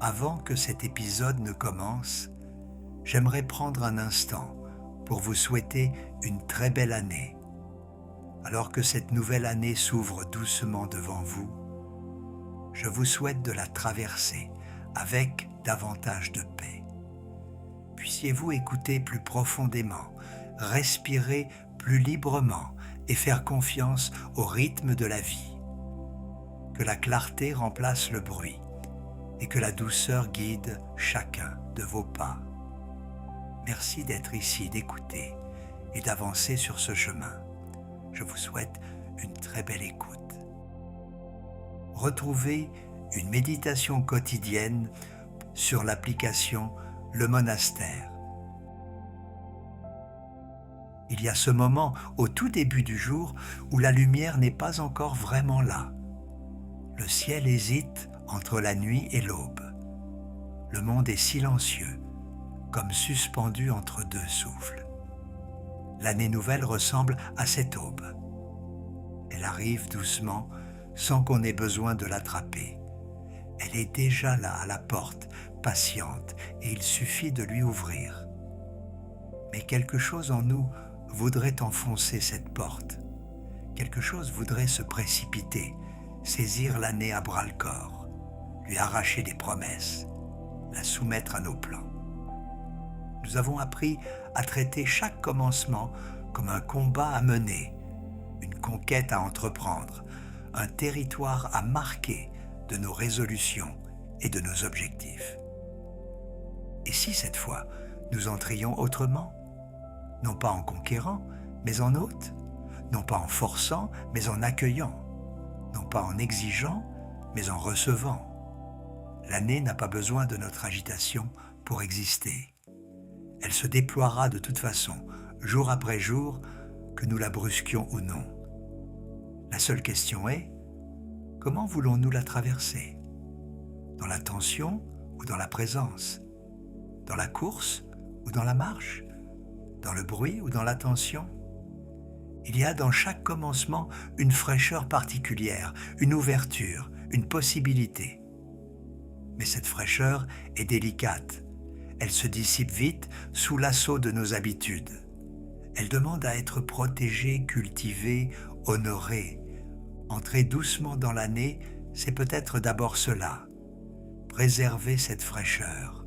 Avant que cet épisode ne commence, j'aimerais prendre un instant pour vous souhaiter une très belle année. Alors que cette nouvelle année s'ouvre doucement devant vous, je vous souhaite de la traverser avec davantage de paix. Puissiez-vous écouter plus profondément, respirer plus librement et faire confiance au rythme de la vie. Que la clarté remplace le bruit et que la douceur guide chacun de vos pas. Merci d'être ici, d'écouter et d'avancer sur ce chemin. Je vous souhaite une très belle écoute. Retrouvez une méditation quotidienne sur l'application Le Monastère. Il y a ce moment au tout début du jour où la lumière n'est pas encore vraiment là. Le ciel hésite entre la nuit et l'aube. Le monde est silencieux, comme suspendu entre deux souffles. L'année nouvelle ressemble à cette aube. Elle arrive doucement, sans qu'on ait besoin de l'attraper. Elle est déjà là à la porte, patiente, et il suffit de lui ouvrir. Mais quelque chose en nous voudrait enfoncer cette porte. Quelque chose voudrait se précipiter, saisir l'année à bras-le-corps, lui arracher des promesses, la soumettre à nos plans. Nous avons appris à traiter chaque commencement comme un combat à mener, une conquête à entreprendre, un territoire à marquer de nos résolutions et de nos objectifs. Et si cette fois, nous entrions autrement, non pas en conquérant, mais en hôte, non pas en forçant, mais en accueillant, non pas en exigeant, mais en recevant. L'année n'a pas besoin de notre agitation pour exister. Elle se déploiera de toute façon, jour après jour, que nous la brusquions ou non. La seule question est, comment voulons-nous la traverser? Dans la tension ou dans la présence? Dans la course ou dans la marche? Dans le bruit ou dans l'attention? Il y a dans chaque commencement une fraîcheur particulière, une ouverture, une possibilité. Mais cette fraîcheur est délicate. Elle se dissipe vite sous l'assaut de nos habitudes. Elle demande à être protégée, cultivée, honorée. Entrer doucement dans l'année, c'est peut-être d'abord cela. Préserver cette fraîcheur.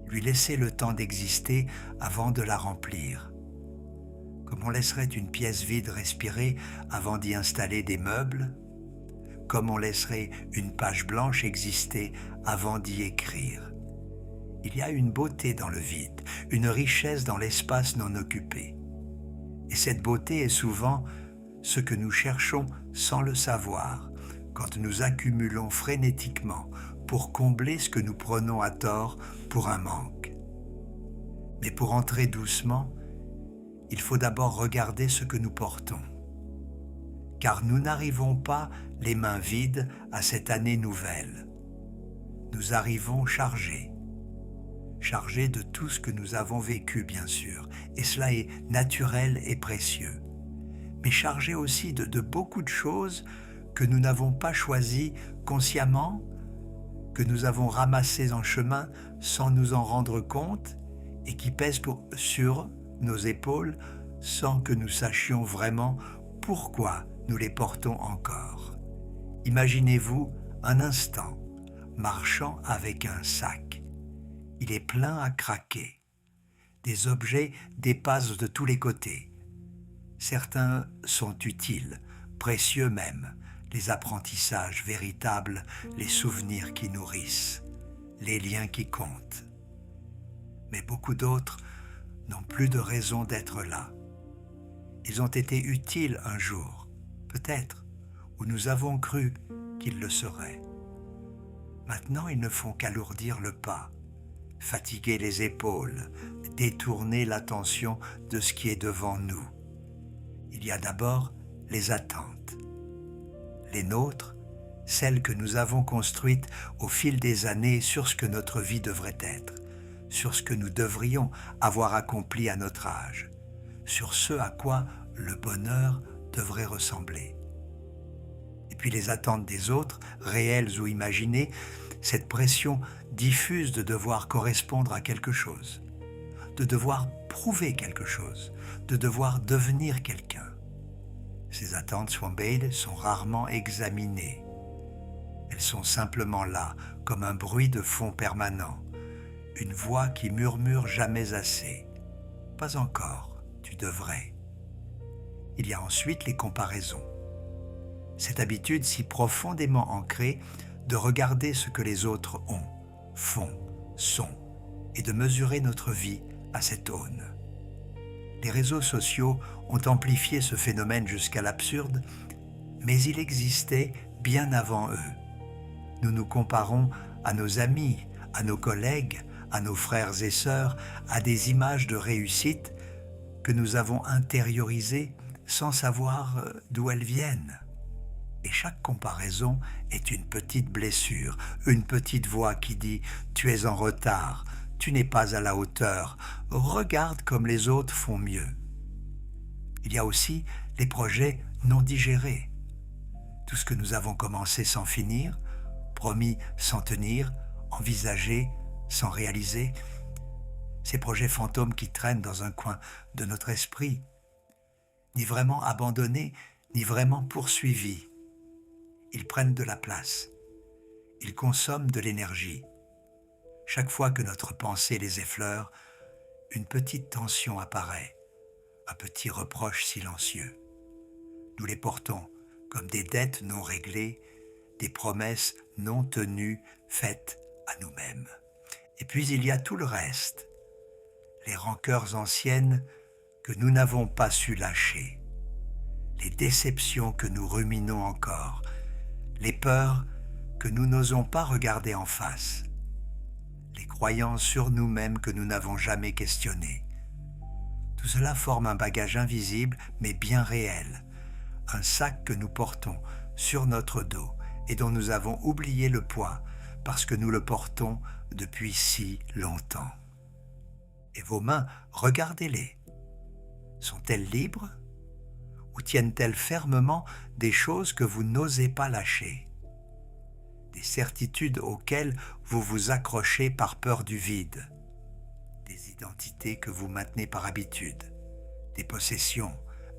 Lui laisser le temps d'exister avant de la remplir. Comme on laisserait une pièce vide respirer avant d'y installer des meubles, comme on laisserait une page blanche exister avant d'y écrire. Il y a une beauté dans le vide, une richesse dans l'espace non occupé. Et cette beauté est souvent ce que nous cherchons sans le savoir, quand nous accumulons frénétiquement pour combler ce que nous prenons à tort pour un manque. Mais pour entrer doucement, il faut d'abord regarder ce que nous portons. Car nous n'arrivons pas les mains vides à cette année nouvelle. Nous arrivons chargés de tout ce que nous avons vécu, bien sûr, et cela est naturel et précieux, mais chargés aussi de beaucoup de choses que nous n'avons pas choisies consciemment, que nous avons ramassées en chemin sans nous en rendre compte et qui pèsent sur nos épaules sans que nous sachions vraiment pourquoi nous les portons encore. Imaginez-vous un instant marchant avec un sac. Il est plein à craquer. Des objets dépassent de tous les côtés. Certains sont utiles, précieux même, les apprentissages véritables, les souvenirs qui nourrissent, les liens qui comptent. Mais beaucoup d'autres n'ont plus de raison d'être là. Ils ont été utiles un jour, peut-être, où nous avons cru qu'ils le seraient. Maintenant, ils ne font qu'alourdir le pas, fatiguer les épaules, détourner l'attention de ce qui est devant nous. Il y a d'abord les attentes. Les nôtres, celles que nous avons construites au fil des années sur ce que notre vie devrait être, sur ce que nous devrions avoir accompli à notre âge, sur ce à quoi le bonheur devrait ressembler. Et puis les attentes des autres, réelles ou imaginées, cette pression diffuse de devoir correspondre à quelque chose, de devoir prouver quelque chose, de devoir devenir quelqu'un. Ces attentes Swanbeil sont rarement examinées. Elles sont simplement là, comme un bruit de fond permanent, une voix qui murmure jamais assez. Pas encore, tu devrais. Il y a ensuite les comparaisons. Cette habitude si profondément ancrée de regarder ce que les autres ont, font, sont, et de mesurer notre vie à cette aune. Les réseaux sociaux ont amplifié ce phénomène jusqu'à l'absurde, mais il existait bien avant eux. Nous nous comparons à nos amis, à nos collègues, à nos frères et sœurs, à des images de réussite que nous avons intériorisées sans savoir d'où elles viennent. Et chaque comparaison est une petite blessure, une petite voix qui dit « Tu es en retard, tu n'es pas à la hauteur, regarde comme les autres font mieux ». Il y a aussi les projets non digérés. Tout ce que nous avons commencé sans finir, promis sans tenir, envisagé sans réaliser, ces projets fantômes qui traînent dans un coin de notre esprit, ni vraiment abandonnés, ni vraiment poursuivis. Ils prennent de la place, ils consomment de l'énergie. Chaque fois que notre pensée les effleure, une petite tension apparaît, un petit reproche silencieux. Nous les portons comme des dettes non réglées, des promesses non tenues faites à nous-mêmes. Et puis il y a tout le reste, les rancœurs anciennes que nous n'avons pas su lâcher, les déceptions que nous ruminons encore, les peurs que nous n'osons pas regarder en face, les croyances sur nous-mêmes que nous n'avons jamais questionnées. Tout cela forme un bagage invisible mais bien réel, un sac que nous portons sur notre dos et dont nous avons oublié le poids parce que nous le portons depuis si longtemps. Et vos mains, regardez-les. Sont-elles libres ? Ou tiennent-elles fermement des choses que vous n'osez pas lâcher ? Des certitudes auxquelles vous vous accrochez par peur du vide, des identités que vous maintenez par habitude, des possessions,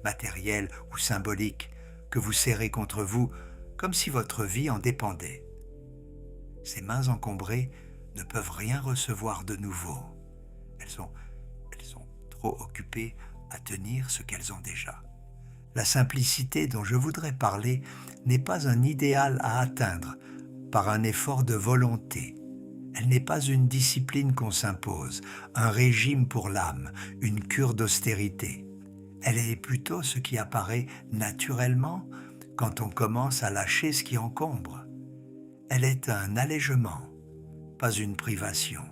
matérielles ou symboliques, que vous serrez contre vous comme si votre vie en dépendait. Ces mains encombrées ne peuvent rien recevoir de nouveau. Elles sont trop occupées à tenir ce qu'elles ont déjà. La simplicité dont je voudrais parler n'est pas un idéal à atteindre par un effort de volonté. Elle n'est pas une discipline qu'on s'impose, un régime pour l'âme, une cure d'austérité. Elle est plutôt ce qui apparaît naturellement quand on commence à lâcher ce qui encombre. Elle est un allègement, pas une privation.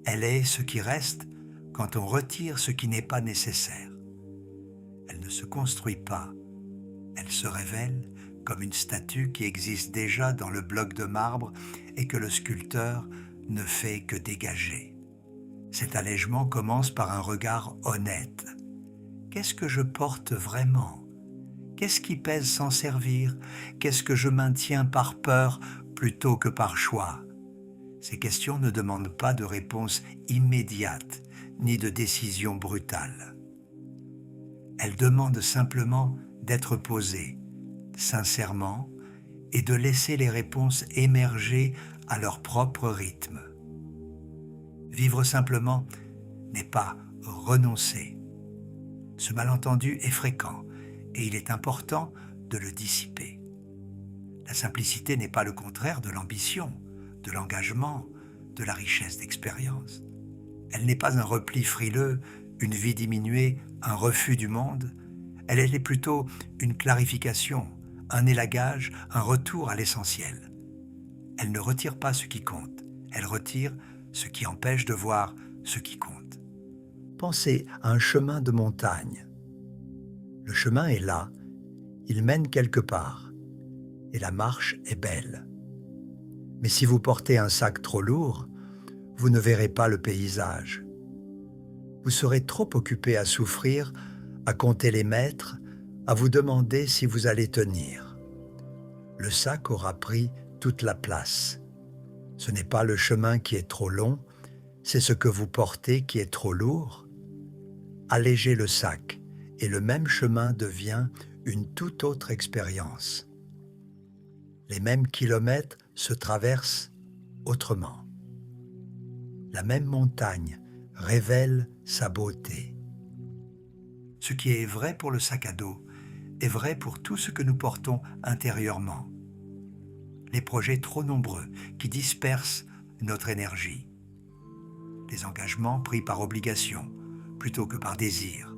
Elle est ce qui reste quand on retire ce qui n'est pas nécessaire. Elle ne se construit pas, elle se révèle comme une statue qui existe déjà dans le bloc de marbre et que le sculpteur ne fait que dégager. Cet allègement commence par un regard honnête. Qu'est-ce que je porte vraiment ? Qu'est-ce qui pèse sans servir ? Qu'est-ce que je maintiens par peur plutôt que par choix ? Ces questions ne demandent pas de réponse immédiate ni de décision brutale. Elles demandent simplement d'être posées, sincèrement, et de laisser les réponses émerger à leur propre rythme. Vivre simplement n'est pas renoncer. Ce malentendu est fréquent et il est important de le dissiper. La simplicité n'est pas le contraire de l'ambition, de l'engagement, de la richesse d'expérience. Elle n'est pas un repli frileux, une vie diminuée, un refus du monde. Elle est plutôt une clarification, un élagage, un retour à l'essentiel. Elle ne retire pas ce qui compte, elle retire ce qui empêche de voir ce qui compte. Pensez à un chemin de montagne. Le chemin est là, il mène quelque part, et la marche est belle. Mais si vous portez un sac trop lourd, vous ne verrez pas le paysage. Vous serez trop occupé à souffrir, à compter les mètres, à vous demander si vous allez tenir. Le sac aura pris toute la place. Ce n'est pas le chemin qui est trop long, c'est ce que vous portez qui est trop lourd. Allégez le sac et le même chemin devient une toute autre expérience. Les mêmes kilomètres se traversent autrement. La même montagne révèle sa beauté. Ce qui est vrai pour le sac à dos est vrai pour tout ce que nous portons intérieurement. Les projets trop nombreux qui dispersent notre énergie. Les engagements pris par obligation plutôt que par désir.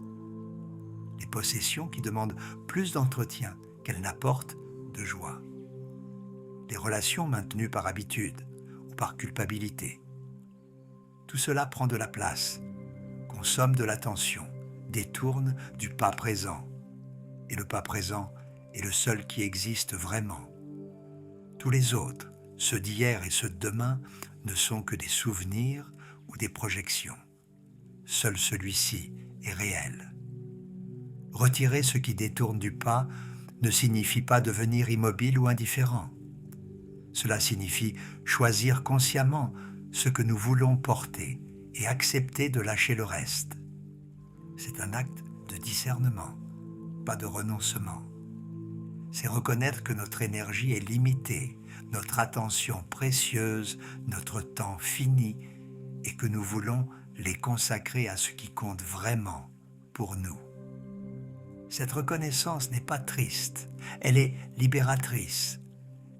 Les possessions qui demandent plus d'entretien qu'elles n'apportent de joie. Les relations maintenues par habitude ou par culpabilité. Tout cela prend de la place, consomme de l'attention, détourne du pas présent. Et le pas présent est le seul qui existe vraiment. Tous les autres, ceux d'hier et ceux de demain, ne sont que des souvenirs ou des projections. Seul celui-ci est réel. Retirer ce qui détourne du pas ne signifie pas devenir immobile ou indifférent. Cela signifie choisir consciemment ce que nous voulons porter et accepter de lâcher le reste. C'est un acte de discernement, pas de renoncement. C'est reconnaître que notre énergie est limitée, notre attention précieuse, notre temps fini, et que nous voulons les consacrer à ce qui compte vraiment pour nous. Cette reconnaissance n'est pas triste, elle est libératrice.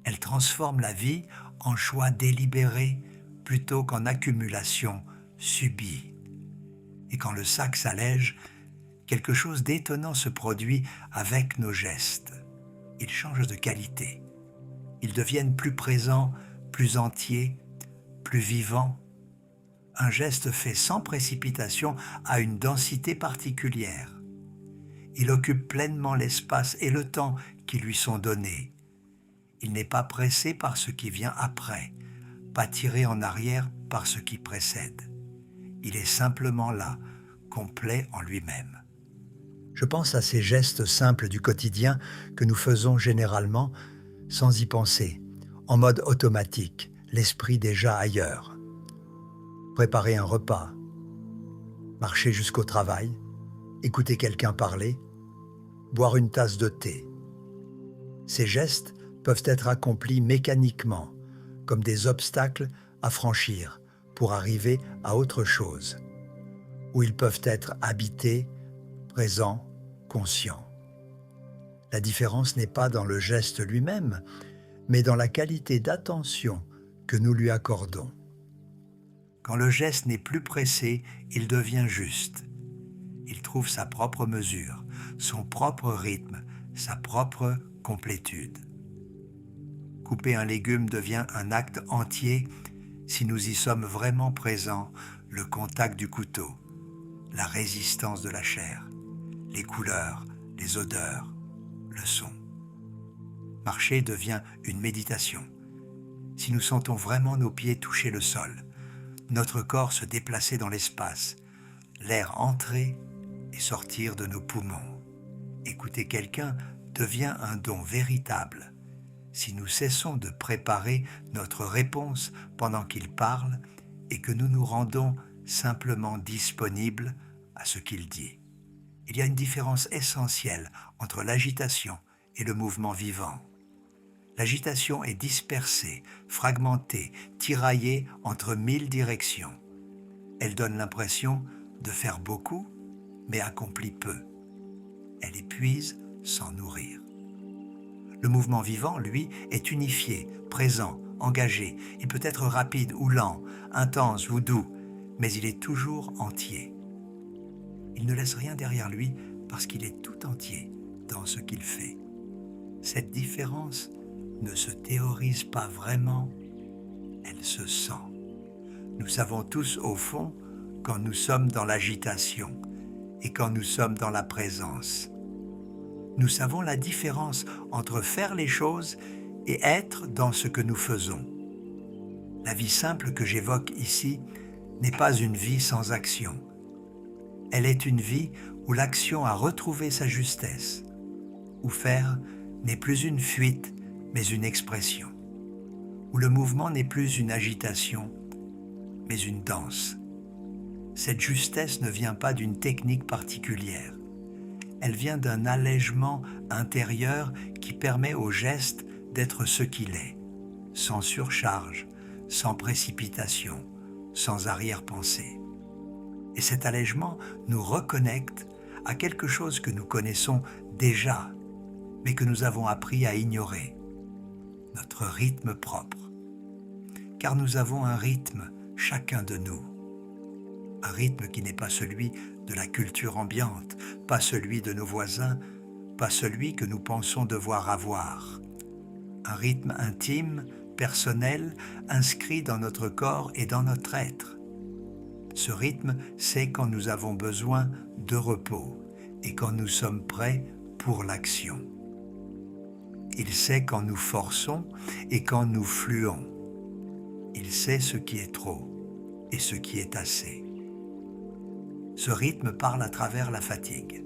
Elle transforme la vie en choix délibéré plutôt qu'en accumulation subie. Et quand le sac s'allège, quelque chose d'étonnant se produit avec nos gestes. Ils changent de qualité. Ils deviennent plus présents, plus entiers, plus vivants. Un geste fait sans précipitation a une densité particulière. Il occupe pleinement l'espace et le temps qui lui sont donnés. Il n'est pas pressé par ce qui vient après, pas tiré en arrière par ce qui précède. Il est simplement là, complet en lui-même. Je pense à ces gestes simples du quotidien que nous faisons généralement sans y penser, en mode automatique, l'esprit déjà ailleurs. Préparer un repas, marcher jusqu'au travail, écouter quelqu'un parler, boire une tasse de thé. Ces gestes peuvent être accomplis mécaniquement, comme des obstacles à franchir pour arriver à autre chose, ou ils peuvent être habités, présents, conscients. La différence n'est pas dans le geste lui-même, mais dans la qualité d'attention que nous lui accordons. Quand le geste n'est plus pressé, il devient juste. Il trouve sa propre mesure, son propre rythme, sa propre complétude. Couper un légume devient un acte entier si nous y sommes vraiment présents, le contact du couteau, la résistance de la chair, les couleurs, les odeurs, le son. Marcher devient une méditation. Si nous sentons vraiment nos pieds toucher le sol, notre corps se déplacer dans l'espace, l'air entrer et sortir de nos poumons. Écouter quelqu'un devient un don véritable. Si nous cessons de préparer notre réponse pendant qu'il parle et que nous nous rendons simplement disponibles à ce qu'il dit. Il y a une différence essentielle entre l'agitation et le mouvement vivant. L'agitation est dispersée, fragmentée, tiraillée entre 1000 directions. Elle donne l'impression de faire beaucoup, mais accomplit peu. Elle épuise sans nourrir. Le mouvement vivant, lui, est unifié, présent, engagé. Il peut être rapide ou lent, intense ou doux, mais il est toujours entier. Il ne laisse rien derrière lui parce qu'il est tout entier dans ce qu'il fait. Cette différence ne se théorise pas vraiment, elle se sent. Nous savons tous au fond quand nous sommes dans l'agitation et quand nous sommes dans la présence. Nous savons la différence entre faire les choses et être dans ce que nous faisons. La vie simple que j'évoque ici n'est pas une vie sans action. Elle est une vie où l'action a retrouvé sa justesse, où faire n'est plus une fuite, mais une expression, où le mouvement n'est plus une agitation, mais une danse. Cette justesse ne vient pas d'une technique particulière. Elle vient d'un allègement intérieur qui permet au geste d'être ce qu'il est, sans surcharge, sans précipitation, sans arrière-pensée. Et cet allègement nous reconnecte à quelque chose que nous connaissons déjà, mais que nous avons appris à ignorer, notre rythme propre. Car nous avons un rythme, chacun de nous. Un rythme qui n'est pas celui de la culture ambiante, pas celui de nos voisins, pas celui que nous pensons devoir avoir. Un rythme intime, personnel, inscrit dans notre corps et dans notre être. Ce rythme, c'est quand nous avons besoin de repos et quand nous sommes prêts pour l'action. Il sait quand nous forçons et quand nous fluons. Il sait ce qui est trop et ce qui est assez. Ce rythme parle à travers la fatigue.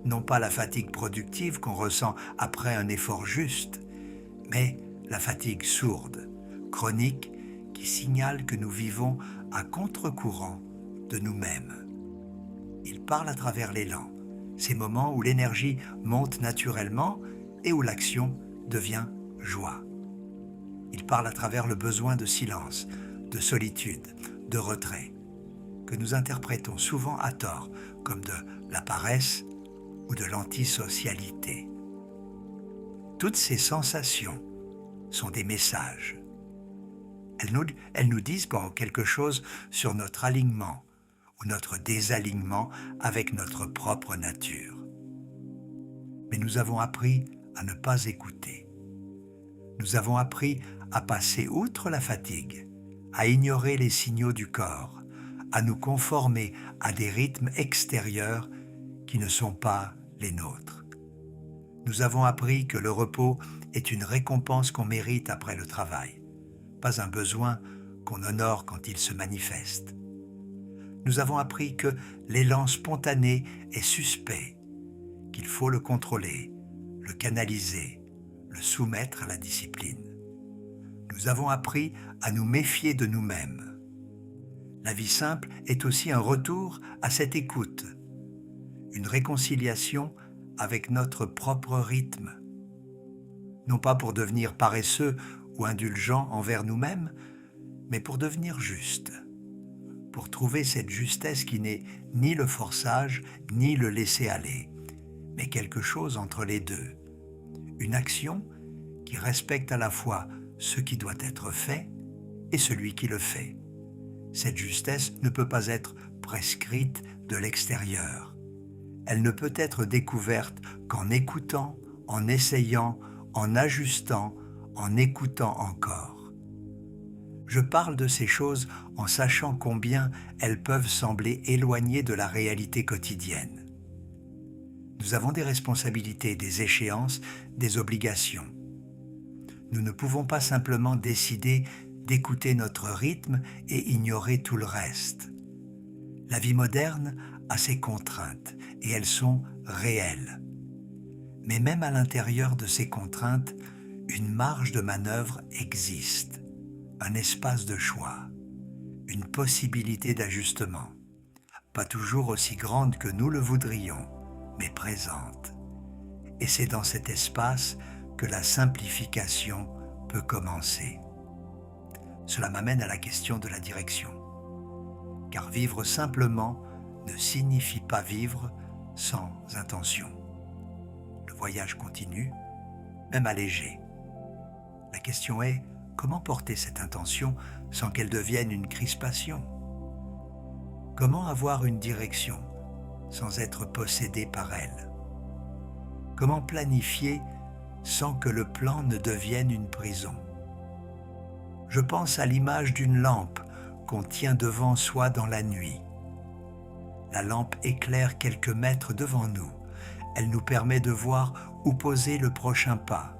Non pas la fatigue productive qu'on ressent après un effort juste, mais la fatigue sourde, chronique, qui signale que nous vivons à contre-courant de nous-mêmes. Il parle à travers l'élan, ces moments où l'énergie monte naturellement et où l'action devient joie. Il parle à travers le besoin de silence, de solitude, de retrait, que nous interprétons souvent à tort comme de la paresse ou de l'antisocialité. Toutes ces sensations sont des messages. Elles nous disent quelque chose sur notre alignement ou notre désalignement avec notre propre nature. Mais nous avons appris à ne pas écouter. Nous avons appris à passer outre la fatigue, à ignorer les signaux du corps, à nous conformer à des rythmes extérieurs qui ne sont pas les nôtres. Nous avons appris que le repos est une récompense qu'on mérite après le travail, pas un besoin qu'on honore quand il se manifeste. Nous avons appris que l'élan spontané est suspect, qu'il faut le contrôler, le canaliser, le soumettre à la discipline. Nous avons appris à nous méfier de nous-mêmes. La vie simple est aussi un retour à cette écoute, une réconciliation avec notre propre rythme. Non pas pour devenir paresseux ou indulgents envers nous-mêmes, mais pour devenir justes, pour trouver cette justesse qui n'est ni le forçage ni le laisser-aller, mais quelque chose entre les deux. Une action qui respecte à la fois ce qui doit être fait et celui qui le fait. Cette justesse ne peut pas être prescrite de l'extérieur. Elle ne peut être découverte qu'en écoutant, en essayant, en ajustant, en écoutant encore. Je parle de ces choses en sachant combien elles peuvent sembler éloignées de la réalité quotidienne. Nous avons des responsabilités, des échéances, des obligations. Nous ne pouvons pas simplement décider d'écouter notre rythme et ignorer tout le reste. La vie moderne a ses contraintes et elles sont réelles. Mais même à l'intérieur de ces contraintes, une marge de manœuvre existe, un espace de choix, une possibilité d'ajustement, pas toujours aussi grande que nous le voudrions, mais présente. Et c'est dans cet espace que la simplification peut commencer. Cela m'amène à la question de la direction. Car vivre simplement ne signifie pas vivre sans intention. Le voyage continue, même allégé. La question est, comment porter cette intention sans qu'elle devienne une crispation? Comment avoir une direction sans être possédé par elle? Comment planifier sans que le plan ne devienne une prison? Je pense à l'image d'une lampe qu'on tient devant soi dans la nuit. La lampe éclaire quelques mètres devant nous. Elle nous permet de voir où poser le prochain pas.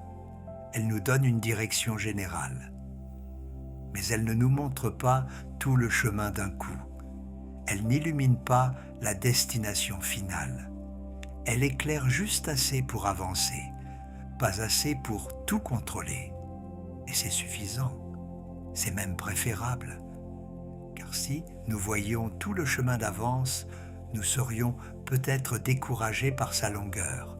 Elle nous donne une direction générale. Mais elle ne nous montre pas tout le chemin d'un coup. Elle n'illumine pas la destination finale. Elle éclaire juste assez pour avancer, pas assez pour tout contrôler. Et c'est suffisant, c'est même préférable, car si nous voyions tout le chemin d'avance, nous serions peut-être découragés par sa longueur,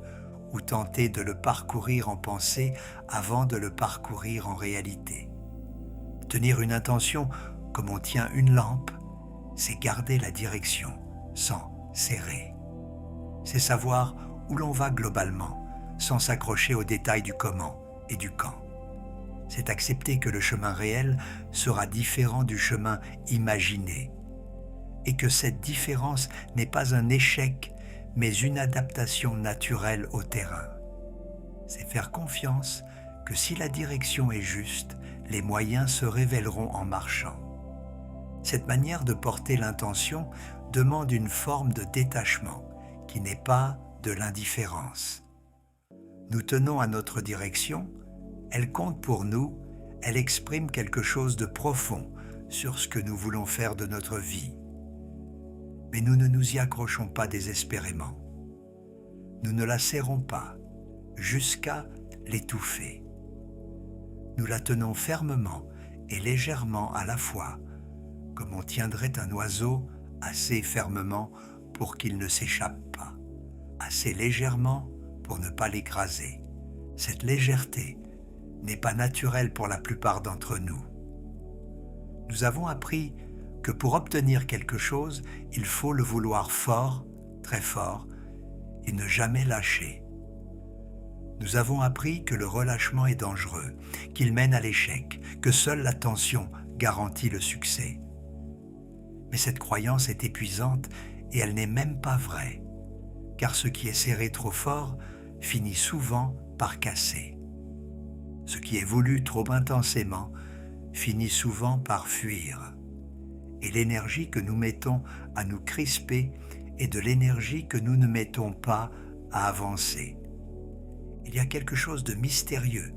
ou tentés de le parcourir en pensée avant de le parcourir en réalité. Tenir une intention comme on tient une lampe, c'est garder la direction sans s'errer. C'est savoir où l'on va globalement, sans s'accrocher aux détails du comment et du quand. C'est accepter que le chemin réel sera différent du chemin imaginé, et que cette différence n'est pas un échec, mais une adaptation naturelle au terrain. C'est faire confiance que si la direction est juste, les moyens se révéleront en marchant. Cette manière de porter l'intention demande une forme de détachement qui n'est pas de l'indifférence. Nous tenons à notre direction, elle compte pour nous, elle exprime quelque chose de profond sur ce que nous voulons faire de notre vie. Mais nous ne nous y accrochons pas désespérément. Nous ne la serrons pas jusqu'à l'étouffer. Nous la tenons fermement et légèrement à la fois, comme on tiendrait un oiseau assez fermement pour qu'il ne s'échappe pas, assez légèrement pour ne pas l'écraser. Cette légèreté n'est pas naturelle pour la plupart d'entre nous. Nous avons appris que pour obtenir quelque chose, il faut le vouloir fort, très fort, et ne jamais lâcher. Nous avons appris que le relâchement est dangereux, qu'il mène à l'échec, que seule la tension garantit le succès. Mais cette croyance est épuisante et elle n'est même pas vraie, car ce qui est serré trop fort finit souvent par casser. Ce qui est voulu trop intensément finit souvent par fuir. Et l'énergie que nous mettons à nous crisper est de l'énergie que nous ne mettons pas à avancer. Il y a quelque chose de mystérieux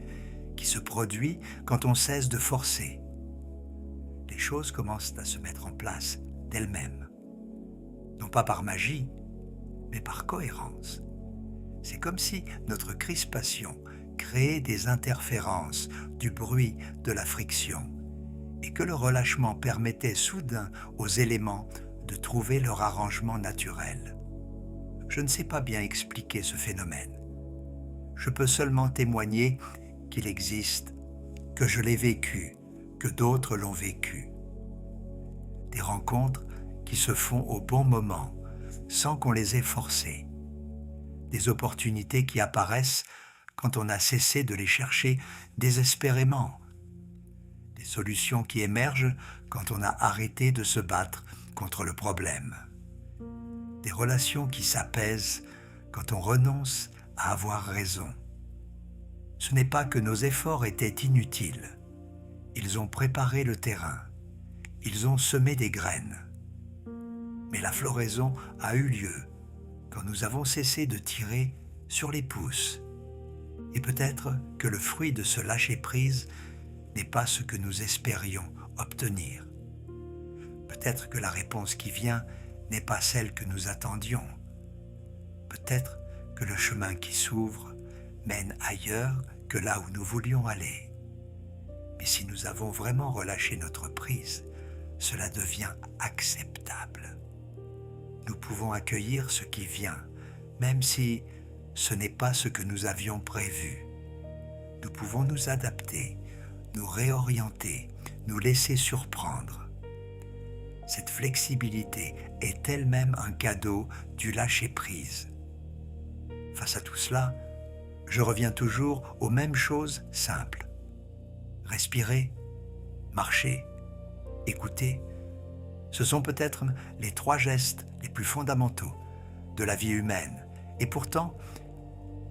qui se produit quand on cesse de forcer. Les choses commencent à se mettre en place d'elles-mêmes. Non pas par magie, mais par cohérence. C'est comme si notre crispation créait des interférences, du bruit, de la friction, et que le relâchement permettait soudain aux éléments de trouver leur arrangement naturel. Je ne sais pas bien expliquer ce phénomène. Je peux seulement témoigner qu'il existe, que je l'ai vécu, que d'autres l'ont vécu. Des rencontres qui se font au bon moment, sans qu'on les ait forcées. Des opportunités qui apparaissent quand on a cessé de les chercher désespérément. Des solutions qui émergent quand on a arrêté de se battre contre le problème. Des relations qui s'apaisent quand on renonce à avoir raison. Ce n'est pas que nos efforts étaient inutiles. Ils ont préparé le terrain. Ils ont semé des graines. Mais la floraison a eu lieu quand nous avons cessé de tirer sur les pousses. Et peut-être que le fruit de ce lâcher-prise n'est pas ce que nous espérions obtenir. Peut-être que la réponse qui vient n'est pas celle que nous attendions. Peut-être que le chemin qui s'ouvre mène ailleurs que là où nous voulions aller. Mais si nous avons vraiment relâché notre prise, cela devient acceptable. Nous pouvons accueillir ce qui vient, même si ce n'est pas ce que nous avions prévu. Nous pouvons nous adapter, nous réorienter, nous laisser surprendre. Cette flexibilité est elle-même un cadeau du lâcher-prise. Face à tout cela, je reviens toujours aux mêmes choses simples. Respirer, marcher, écouter, ce sont peut-être les 3 gestes les plus fondamentaux de la vie humaine. Et pourtant,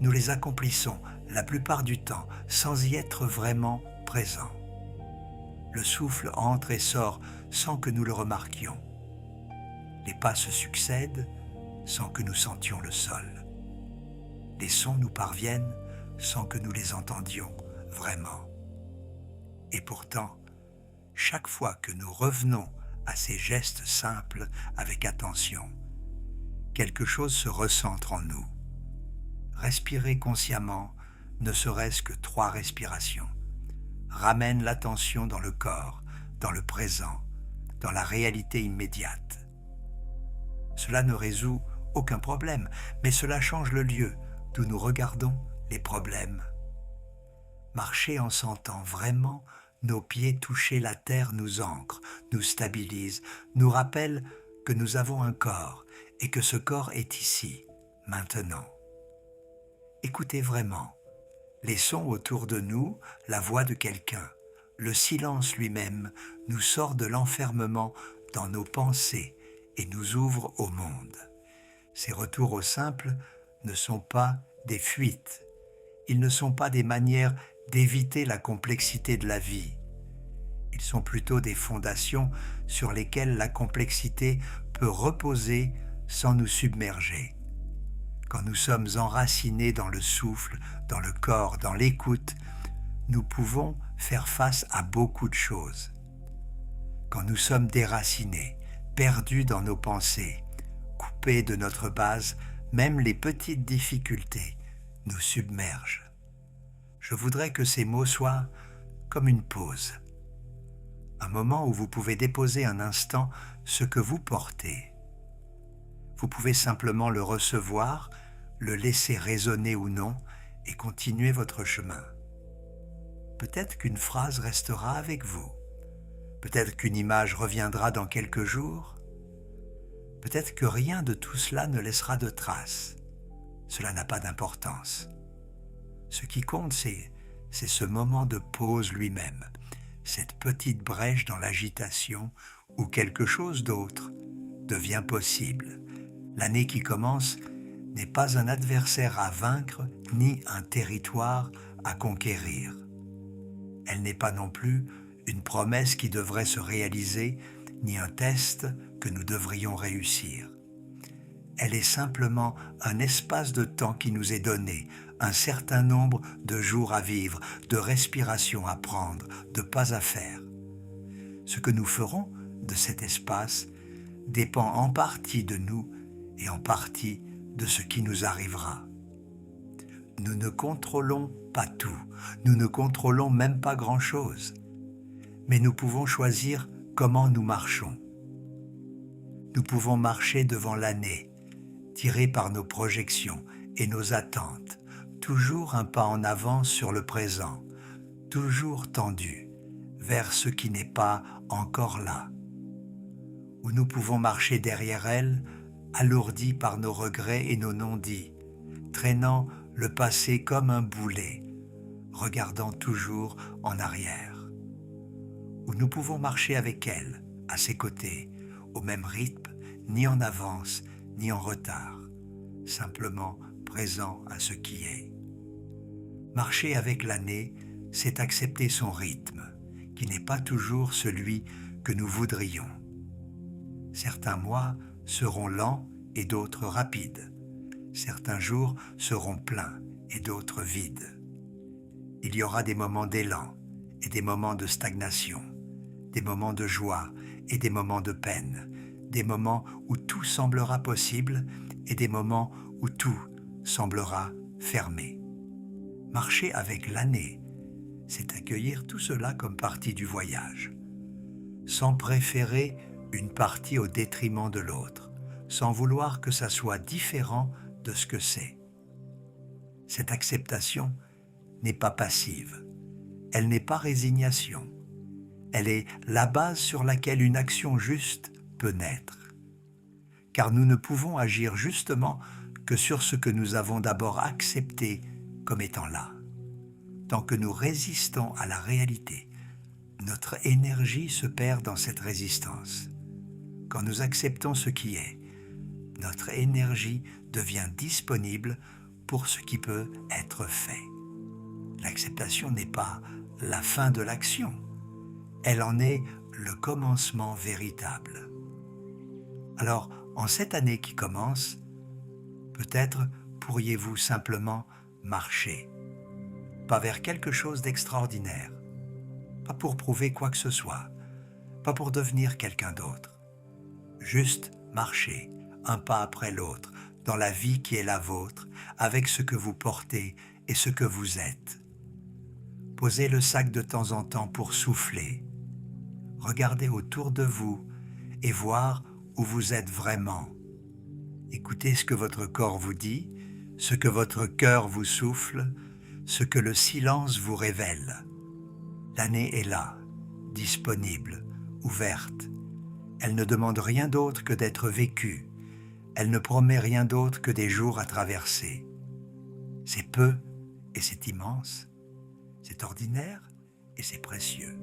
nous les accomplissons la plupart du temps sans y être vraiment présents. Le souffle entre et sort sans que nous le remarquions. Les pas se succèdent sans que nous sentions le sol. Les sons nous parviennent sans que nous les entendions vraiment. Et pourtant, chaque fois que nous revenons à ces gestes simples avec attention, quelque chose se recentre en nous. Respirer consciemment, ne serait-ce que 3 respirations, ramène l'attention dans le corps, dans le présent, dans la réalité immédiate. Cela ne résout aucun problème, mais cela change le lieu d'où nous regardons les problèmes. Marcher en sentant vraiment nos pieds toucher la terre nous ancre, nous stabilise, nous rappelle que nous avons un corps et que ce corps est ici, maintenant. Écoutez vraiment les sons autour de nous, la voix de quelqu'un, le silence lui-même nous sort de l'enfermement dans nos pensées et nous ouvre au monde. Ces retours au simple ne sont pas des fuites, ils ne sont pas des manières d'éviter la complexité de la vie. Ils sont plutôt des fondations sur lesquelles la complexité peut reposer sans nous submerger. Quand nous sommes enracinés dans le souffle, dans le corps, dans l'écoute, nous pouvons faire face à beaucoup de choses. Quand nous sommes déracinés, perdus dans nos pensées, coupés de notre base, même les petites difficultés nous submergent. Je voudrais que ces mots soient comme une pause. Un moment où vous pouvez déposer un instant ce que vous portez. Vous pouvez simplement le recevoir, le laisser résonner ou non et continuer votre chemin. Peut-être qu'une phrase restera avec vous. Peut-être qu'une image reviendra dans quelques jours. Peut-être que rien de tout cela ne laissera de traces. Cela n'a pas d'importance. Ce qui compte, c'est ce moment de pause lui-même, cette petite brèche dans l'agitation où quelque chose d'autre devient possible. L'année qui commence n'est pas un adversaire à vaincre ni un territoire à conquérir. Elle n'est pas non plus une promesse qui devrait se réaliser ni un test que nous devrions réussir. Elle est simplement un espace de temps qui nous est donné, un certain nombre de jours à vivre, de respirations à prendre, de pas à faire. Ce que nous ferons de cet espace dépend en partie de nous et en partie de ce qui nous arrivera. Nous ne contrôlons pas tout, nous ne contrôlons même pas grand-chose, mais nous pouvons choisir comment nous marchons. Nous pouvons marcher devant l'année, tirés par nos projections et nos attentes, toujours un pas en avant sur le présent, toujours tendu vers ce qui n'est pas encore là. Ou nous pouvons marcher derrière elle, alourdis par nos regrets et nos non-dits, traînant le passé comme un boulet, regardant toujours en arrière. Ou nous pouvons marcher avec elle, à ses côtés, au même rythme, ni en avance, ni en retard, simplement présent à ce qui est. Marcher avec l'année, c'est accepter son rythme, qui n'est pas toujours celui que nous voudrions. Certains mois seront lents et d'autres rapides. Certains jours seront pleins et d'autres vides. Il y aura des moments d'élan et des moments de stagnation, des moments de joie et des moments de peine, des moments où tout semblera possible et des moments où tout semblera fermé. Marcher avec l'année, c'est accueillir tout cela comme partie du voyage, sans préférer une partie au détriment de l'autre, sans vouloir que ça soit différent de ce que c'est. Cette acceptation n'est pas passive, elle n'est pas résignation, elle est la base sur laquelle une action juste peut naître. Car nous ne pouvons agir justement que sur ce que nous avons d'abord accepté comme étant là. Tant que nous résistons à la réalité, notre énergie se perd dans cette résistance. Quand nous acceptons ce qui est, notre énergie devient disponible pour ce qui peut être fait. L'acceptation n'est pas la fin de l'action, elle en est le commencement véritable. Alors, en cette année qui commence, peut-être pourriez-vous simplement marcher, pas vers quelque chose d'extraordinaire, pas pour prouver quoi que ce soit, pas pour devenir quelqu'un d'autre, juste marcher, un pas après l'autre, dans la vie qui est la vôtre, avec ce que vous portez et ce que vous êtes. Posez le sac de temps en temps pour souffler. Regardez autour de vous et voir où vous êtes vraiment. Écoutez ce que votre corps vous dit, ce que votre cœur vous souffle, ce que le silence vous révèle. L'année est là, disponible, ouverte. Elle ne demande rien d'autre que d'être vécue. Elle ne promet rien d'autre que des jours à traverser. C'est peu et c'est immense. C'est ordinaire et c'est précieux.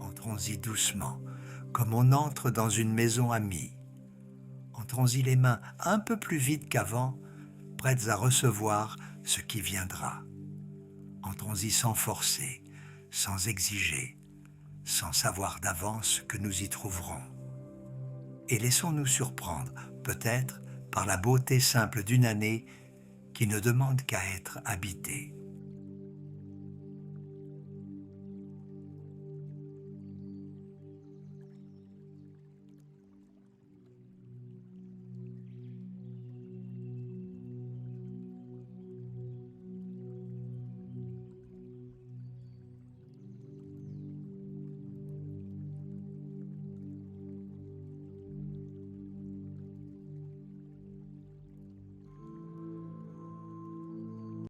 Entrons-y doucement, comme on entre dans une maison amie. Entrons-y les mains un peu plus vides qu'avant, prêtes à recevoir ce qui viendra. Entrons-y sans forcer, sans exiger, sans savoir d'avance ce que nous y trouverons. Et laissons-nous surprendre, peut-être, par la beauté simple d'une année qui ne demande qu'à être habitée.